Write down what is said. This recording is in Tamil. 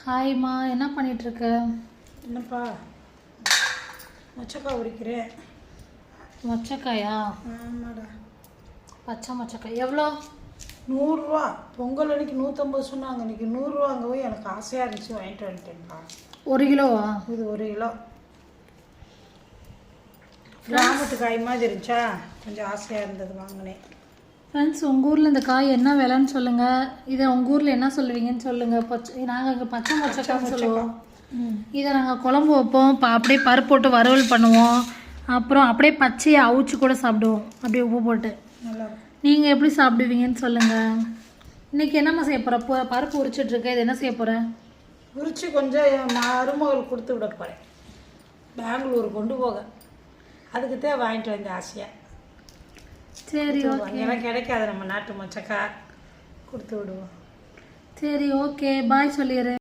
ஹாய்மா, என்ன பண்ணிகிட்ருக்க? என்னப்பா மொச்சக்காய் உரிக்கிறேன். மொச்சக்காயா? ஆமாடா. பச்சை மொச்சக்காய் எவ்வளோ? 100 ரூபா. பொங்கல் அன்னைக்கு 150 சொன்னாங்க, இன்னைக்கு 100 ரூபாங்கவே எனக்கு ஆசையாக இருந்துச்சு, வாங்கிட்டு வந்துட்டேன்ப்பா. 1 கிலோவா? இது 1 கிலோ. கிராமத்து காய் மாதிரி இருந்துச்சா, கொஞ்சம் ஆசையாக இருந்தது, வாங்கினேன். ஃப்ரெண்ட்ஸ், உங்கள் ஊரில் இந்த காய் என்ன விலைன்னு சொல்லுங்கள். இதை உங்கள் ஊரில் என்ன சொல்லுவீங்கன்னு சொல்லுங்கள். நாங்கள் இங்கே பச்சை மொச்சக்காய்னு சொல்லுவோம். இதை நாங்கள் குழம்பு வைப்போம், அப்படியே பருப்பு போட்டு வறுவல் பண்ணுவோம், அப்புறம் அப்படியே பச்சையை அவிச்சு கூட சாப்பிடுவோம், அப்படியே உப்பு போட்டு. நல்லாயிருக்கும். நீங்கள் எப்படி சாப்பிடுவீங்கன்னு சொல்லுங்கள். இன்றைக்கி என்னம்மா செய்ய போகிற? பருப்பு உரிச்சிட்ருக்க, இது என்ன செய்ய போகிற? உரிச்சு கொஞ்சம் என் மருமகள் கொடுத்து விட போகிறேன், பெங்களூர் கொண்டு போக. அதுக்கு தான் வாங்கிட்டு வந்தேன் ஆசையாக. சரி, ஓகே. எனக்கு கிடைக்காது, நம்ம நாட்டு மொச்சக்காய், கொடுத்து விடுவோம். சரி, ஓகே, பாய் சொல்லிடுறேன்.